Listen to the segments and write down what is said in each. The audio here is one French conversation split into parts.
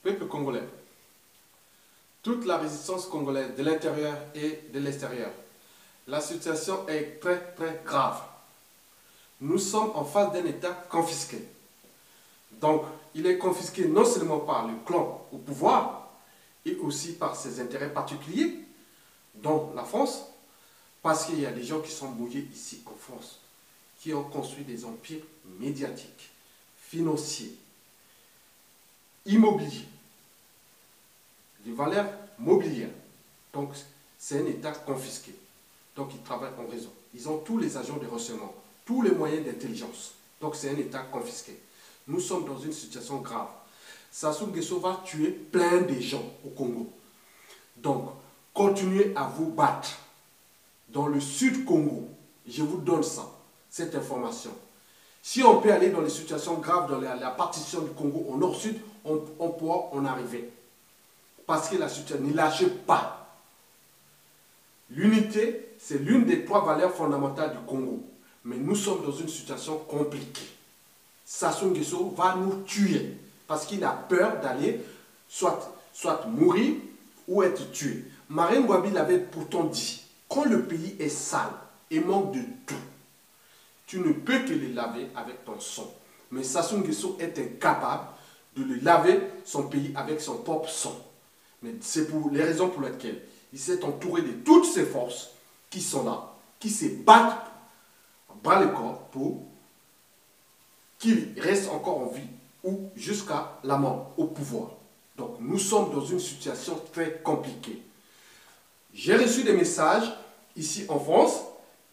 Peuple congolais, toute la résistance congolaise de l'intérieur et de l'extérieur, la situation est très très grave. Nous sommes en face d'un État confisqué. Donc, il est confisqué non seulement par le clan au pouvoir, et aussi par ses intérêts particuliers, dont la France, parce qu'il y a des gens qui sont mouillés ici en France, qui ont construit des empires médiatiques, financiers, immobiliers, des valeurs mobilières. Donc, c'est un État confisqué. Donc, ils travaillent en réseau. Ils ont tous les agents de renseignement, tous les moyens d'intelligence. Donc, c'est un État confisqué. Nous sommes dans une situation grave. Sassou Nguesso va tuer plein de gens au Congo. Donc, continuez à vous battre. Dans le sud Congo, je vous donne ça, cette information. Si on peut aller dans les situations graves dans la partition du Congo au nord-sud, on pourra en arriver. Parce que la situation, ne lâchez pas. L'unité, c'est l'une des trois valeurs fondamentales du Congo. Mais nous sommes dans une situation compliquée. Sassou Nguesso va nous tuer. Parce qu'il a peur d'aller soit mourir ou être tué. Marine Ngouabi l'avait pourtant dit, quand le pays est sale et manque de tout, tu ne peux que le laver avec ton sang. Mais Sassou Nguesso est incapable de le laver son pays avec son propre sang. Mais c'est pour les raisons pour lesquelles il s'est entouré de toutes ces forces qui sont là, qui se battent bras le corps pour qu'il reste encore en vie ou jusqu'à la mort au pouvoir. Donc nous sommes dans une situation très compliquée. J'ai reçu des messages ici en France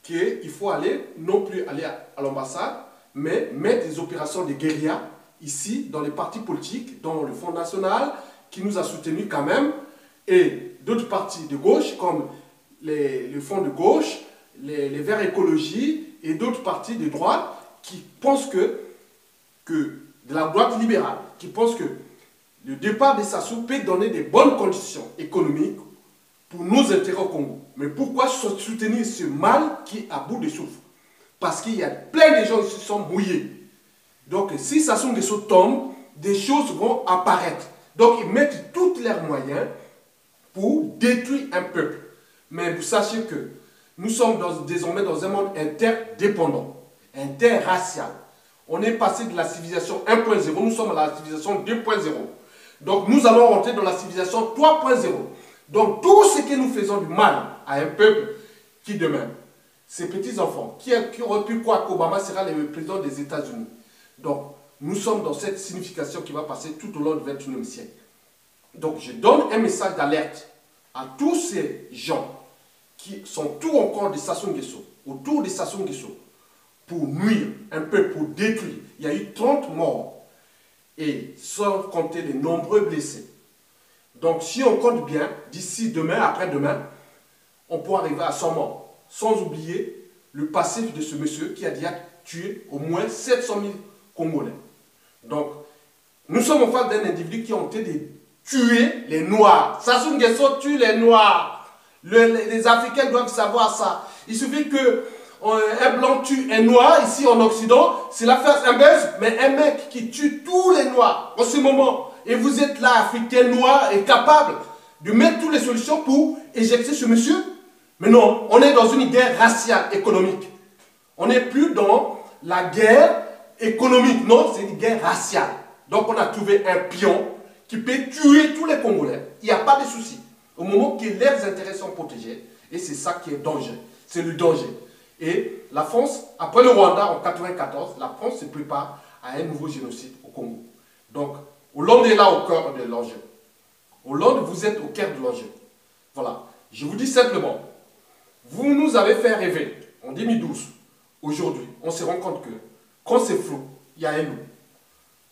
qu'il faut aller, non plus aller à l'ambassade, mais mettre des opérations de guérilla ici dans les partis politiques, dans le Front National, qui nous a soutenus quand même, et d'autres partis de gauche, comme le Front de gauche, les Verts écologie, et d'autres partis de droite, qui pensent que de la droite libérale, qui pensent que le départ de Sassou peut donner des bonnes conditions économiques pour nos intérêts au Congo. Mais pourquoi soutenir ce mal qui est à bout de souffle? Parce qu'il y a plein de gens qui se sont mouillés. Donc si Sassou Nguesso tombe, des choses vont apparaître. Donc ils mettent tous leurs moyens pour détruire un peuple. Mais vous sachez que nous sommes désormais dans un monde interdépendant, interracial. On est passé de la civilisation 1.0, nous sommes à la civilisation 2.0. Donc nous allons rentrer dans la civilisation 3.0. Donc tout ce que nous faisons du mal à un peuple qui demain, ces petits-enfants, qui auraient pu croire qu'Obama sera le président des États-Unis. Donc nous sommes dans cette signification qui va passer tout au long du XXIe siècle. Donc je donne un message d'alerte à tous ces gens qui sont tout encore de Sassou Nguesso, autour de Sassou Nguesso, pour nuire un peu, pour détruire. Il y a eu 30 morts, et sans compter les nombreux blessés. Donc si on compte bien, d'ici demain, après-demain, on pourra arriver à 100 morts. Sans oublier le passif de ce monsieur qui a déjà tué au moins 700 000 Congolais. Donc, nous sommes en face d'un individu qui a tenté de tuer les Noirs. Sassou Nguesso tue les Noirs. Les Africains doivent savoir ça. Il suffit que un blanc tue un noir ici en Occident, c'est la face un buzz, mais un mec qui tue tous les noirs en ce moment, et vous êtes là, africain noir, et capable de mettre toutes les solutions pour éjecter ce monsieur. Mais non, on est dans une guerre raciale, économique. On n'est plus dans la guerre économique, non, c'est une guerre raciale. Donc on a trouvé un pion qui peut tuer tous les Congolais. Il n'y a pas de souci. Au moment que leurs intérêts sont protégés, et c'est ça qui est danger. C'est le danger. Et la France, après le Rwanda en 1994, la France se prépare à un nouveau génocide au Congo. Donc, Hollande est là au cœur de l'enjeu. Hollande, vous êtes au cœur de l'enjeu. Voilà. Je vous dis simplement, vous nous avez fait rêver en 2012. Aujourd'hui, on se rend compte que quand c'est flou, il y a un loup.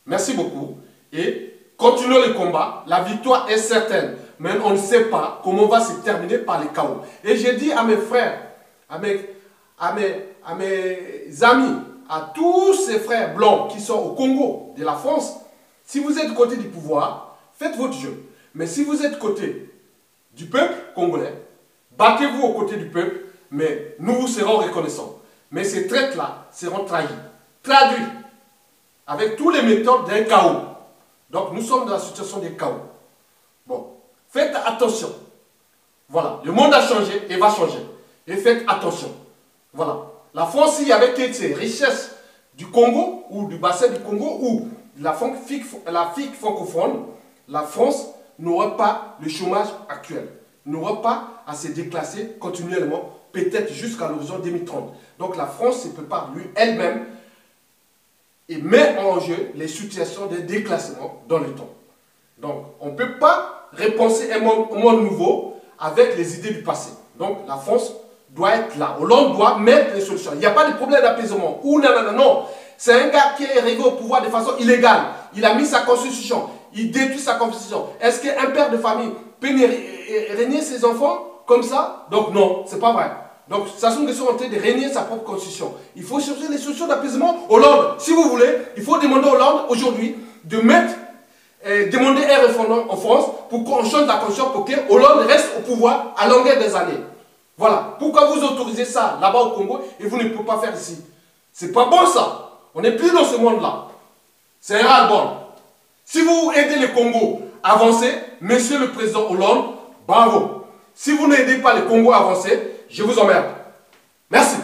Merci beaucoup. Et continuez le combat. La victoire est certaine. Mais on ne sait pas comment va se terminer par les chaos. Et j'ai dit à mes frères, à mes amis, à tous ces frères blancs qui sont au Congo, de la France, si vous êtes côté du pouvoir, faites votre jeu. Mais si vous êtes côté du peuple congolais, battez-vous aux côtés du peuple, mais nous vous serons reconnaissants. Mais ces traites-là seront trahis, traduits, avec toutes les méthodes d'un chaos. Donc nous sommes dans la situation des chaos. Bon, faites attention. Voilà, le monde a changé et va changer. Et faites attention. Voilà. La France, il y avait toutes ces richesses du Congo, ou du bassin du Congo, ou l'Afrique francophone, la France n'aurait pas le chômage actuel. N'aurait pas à se déclasser continuellement, peut-être jusqu'à l'horizon 2030. Donc la France se prépare elle-même et met en jeu les situations de déclassement dans le temps. Donc on ne peut pas repenser un monde nouveau avec les idées du passé. Donc la France doit être là. Hollande doit mettre les solutions. Il n'y a pas de problème d'apaisement. Ou non, non, non, non. C'est un gars qui est arrivé au pouvoir de façon illégale. Il a mis sa constitution. Il détruit sa constitution. Est-ce qu'un père de famille peut régner ses enfants comme ça? Donc non, c'est pas vrai. Donc Sassou Nguesso est en train de régner sa propre constitution. Il faut chercher les solutions d'apaisement. Hollande, si vous voulez, il faut demander à Hollande aujourd'hui de mettre, demander un référendum en France pour qu'on change la constitution pour que Hollande reste au pouvoir à longueur des années. Voilà. Pourquoi vous autorisez ça là-bas au Congo et vous ne pouvez pas faire ici? C'est pas bon ça. On n'est plus dans ce monde-là. C'est un ras-le-bol. Si vous aidez le Congo à avancer, monsieur le président Hollande, bravo. Si vous n'aidez pas le Congo à avancer, je vous emmerde. Merci.